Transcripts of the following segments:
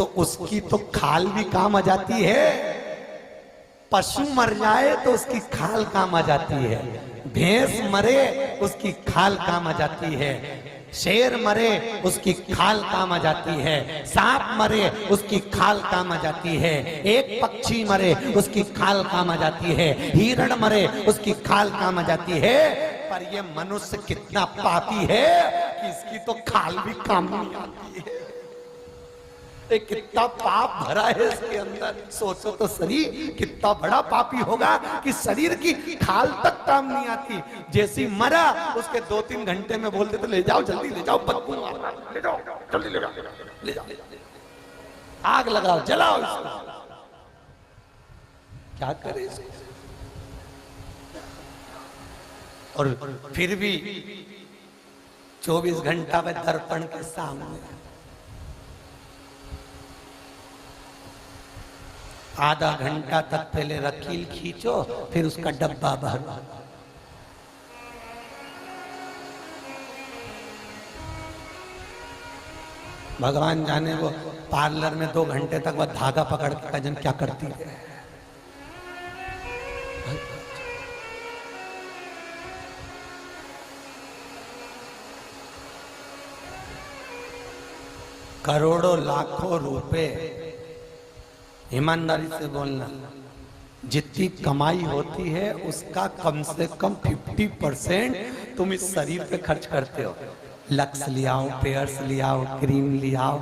तो उसकी तो खाल भी काम आ जाती है। पशु मर जाए तो उसकी खाल काम आ जाती है, भैंस मरे उसकी खाल काम आ जाती है, शेर मरे उसकी खाल काम आ जाती है, सांप मरे उसकी खाल काम आ जाती है, एक पक्षी मरे उसकी खाल काम आ जाती है, हिरण मरे उसकी खाल काम आ जाती है। पर ये मनुष्य कितना पापी है कि इसकी तो खाल भी काम नहीं आती है। कितना पाप भरा है इसके अंदर। सोचो तो शरीर कितना बड़ा पापी होगा कि शरीर की खाल तक काम नहीं आती। जैसी मरा उसके 2-3 घंटे में बोल देते ले जाओ जल्दी, ले जाओ बदबू ले जाओ जल्दी, ले जाओ ले जाओ, आग लगाओ जलाओ इसको। क्या करे इसको? और फिर भी 24 घंटा में दर्पण के सामने आधा घंटा तक पहले रकील खींचो, फिर उसका डब्बा भरो। भगवान जाने वो पार्लर में 2 घंटे तक वह धागा पकड़ के कजन क्या करती है। करोड़ों लाखों रुपए, ईमानदारी से बोलना, जितनी कमाई होती है उसका कम से कम 50% तुम इस शरीर पे खर्च करते हो। लक्स लियाओ, पेयर्स लियाओ, क्रीम लियाओ,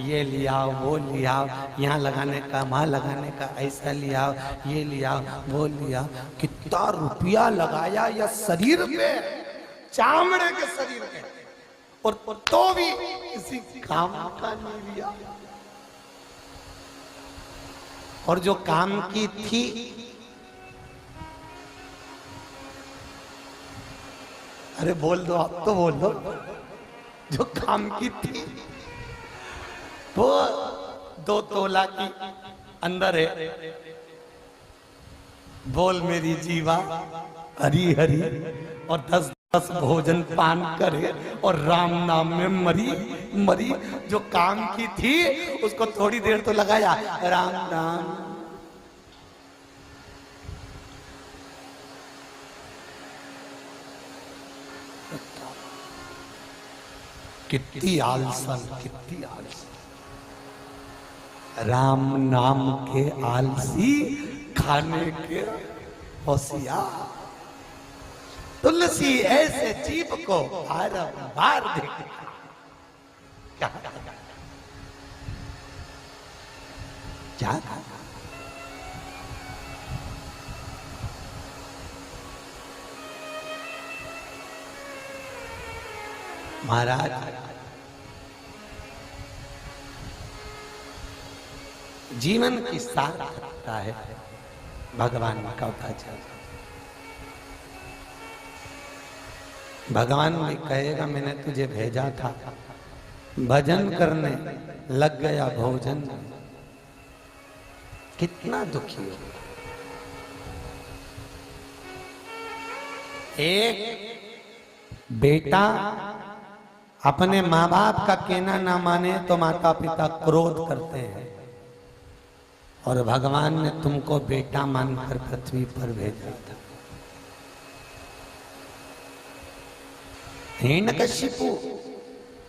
ये लियाओ, वो लियाओ, यहाँ लगाने का, वहाँ लगाने का, ऐसा लियाओ, ये लियाओ, वो लियाओ। कितना रुपया लगाया या शरीर पे, चामड़े के शरीर पे, और तो भी किसी काम का नहीं लिया। और जो काम की थी, अरे बोल दो, आप तो बोल दो, जो काम की थी वो 2 तोला की अंदर है। बोल मेरी जीवा हरी हरी, और 10 भोजन पान करे और राम नाम में मरी मरी। जो काम की थी उसको थोड़ी देर तो लगाया, राम राम। कितनी आलसन, कितनी आलसन। राम नाम के आलसी, खाने के होशियार। तुलसी ऐसे जीव को बार देख। क्या क्या महाराज, जीवन की सार्थकता है भगवान का वचन। भगवान भी कहेगा मैंने तुझे भेजा था भजन करने, लग गया भोजन। कितना दुखी हो। एक बेटा अपने माँ बाप का कहना ना माने तो माता पिता क्रोध करते हैं, और भगवान ने तुमको बेटा मानकर पृथ्वी पर भेजा था। हिरण्यकशिपु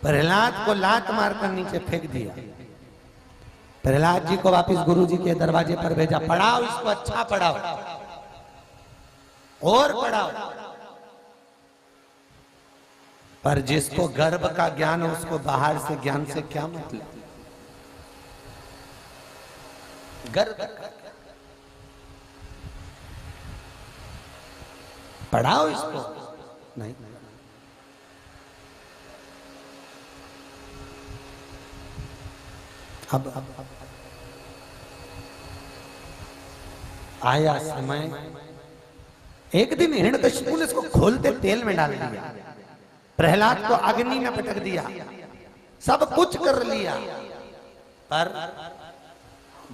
प्रहलाद को लात मारकर नीचे फेंक दिया। प्रहलाद जी को वापस गुरु जी के दरवाजे पर भेजा, पढ़ाओ इसको, अच्छा पढ़ाओ और पढ़ाओ। पर जिसको गर्भ का ज्ञान हो उसको बाहर से ज्ञान से क्या मतलब। गर्भ पढ़ाओ इसको, नहीं। अब आया समय, एक दिन हिरण्यकशिपु ने इसको खोलते तेल में डाल दिया, प्रहलाद को अग्नि में पटक दिया, सब कुछ कर लिया, पर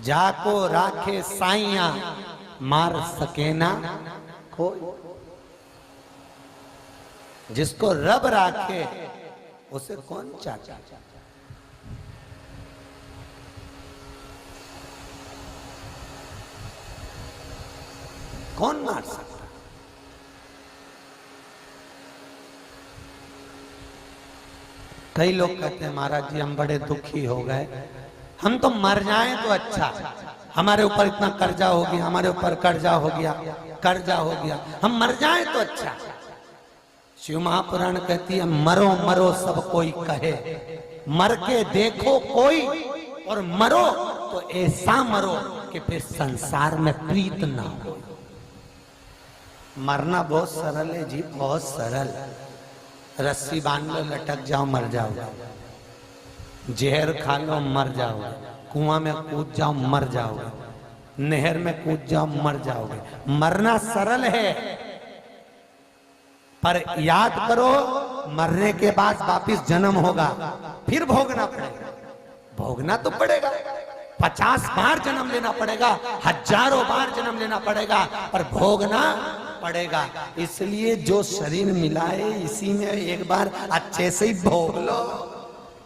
जाको राखे साइया मार सके ना कोई। जिसको रब राखे उसे कौन चाचा। कौन मार सकता? कई लोग कहते हैं महाराज जी हम बड़े दुखी हो गए, हम तो मर जाएं तो अच्छा, हमारे ऊपर इतना कर्जा हो गया, हमारे ऊपर कर्जा हो गया, कर्जा हो गया, हम मर जाएं तो अच्छा। शिव महापुराण कहती है मरो मरो सब कोई कहे, मर के देखो कोई और मरो तो ऐसा मरो कि फिर संसार में प्रीत ना हो। मरना बहुत सरल है जी, बहुत सरल। रस्सी बांध लो लटक जाओ मर जाओ, जहर खा लो मर जाओगे, कुआं में कूद जाओ मर जाओगे, नहर में कूद जाओ मर जाओगे। मरना सरल है, पर याद करो मरने के बाद वापिस जन्म होगा, फिर भोगना पड़ेगा। भोगना तो पड़ेगा, 50 बार जन्म लेना पड़ेगा, हजारों बार जन्म लेना पड़ेगा, पर भोगना पड़ेगा। इसलिए जो शरीर मिला है इसी में एक बार अच्छे से ही भोग लो,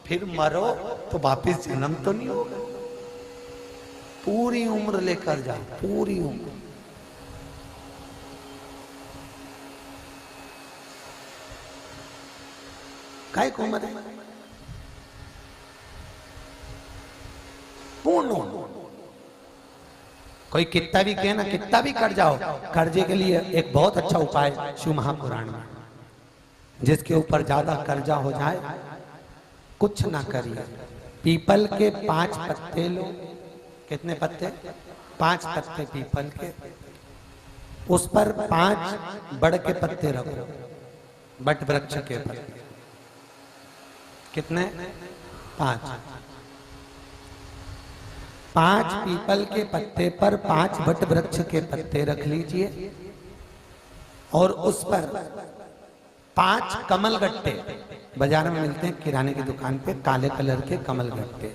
फिर मरो तो वापिस जन्म तो नहीं होगा। पूरी उम्र लेकर जाओ, पूरी उम्र। काय को उम्र है? पूर्ण उम्र। कोई कितना भी कहे ना, कितना भी कर जाओ, कर्जे के लिए एक बहुत अच्छा उपाय शिव महापुराण में, जिसके ऊपर ज्यादा कर्जा हो जाए कुछ ना करिए, पीपल के 5 पत्ते लो। कितने पत्ते? 5 पत्ते पीपल के, उस पर 5 बड़ के पत्ते रखो, बट वृक्ष के पत्ते। कितने? 5। 5 पीपल के पत्ते पर 5 बट वृक्ष के पत्ते रख लीजिए और उस पर 5 कमल गट्टे, बाजार में मिलते हैं किराने की दुकान पे, काले कलर के कमल गट्टे,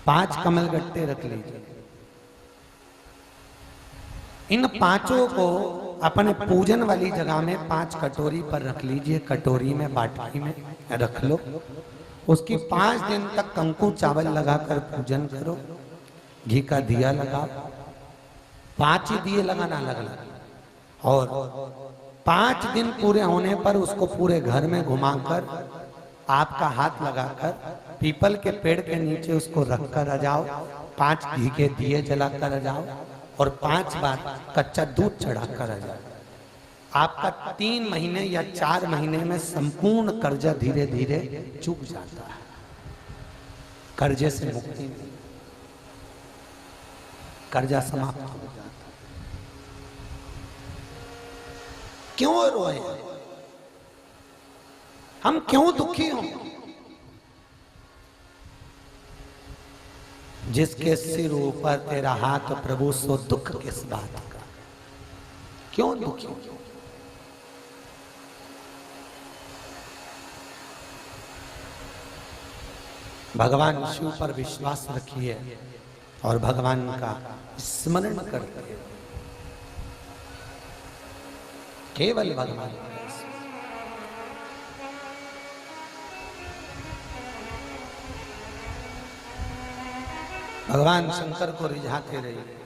5 कमल गट्टे रख लीजिए। इन 5 को अपने पूजन वाली जगह में 5 कटोरी पर रख लीजिए, कटोरी में बाटकी में रख लो। उसकी 5 दिन तक कंकु चावल लगाकर पूजन करो, घी का दिया लगाओ, 5 ही दिए लगाना अलग अलग। और 5 दिन पूरे होने पर उसको पूरे घर में घुमाकर आपका हाथ लगाकर पीपल के पेड़ के नीचे उसको रखकर आ जाओ, 5 घी के दिए जलाकर आ जाओ और 5 बार कच्चा दूध चढ़ाकर आ जाओ। आपका 3 महीने या 4 महीने में संपूर्ण कर्जा धीरे धीरे चूक जाता है, कर्जे से मुक्ति मिलती, कर्जा समाप्त हो जाता है। क्यों रोए हम, क्यों दुखी हो? जिसके सिर ऊपर तेरा हाथ प्रभु, सो दुख किस बात का? क्यों दुखी? भगवान शिव पर विश्वास रखिए और भगवान का स्मरण करते, केवल भगवान का। भगवान शंकर को रिझाते रहिए।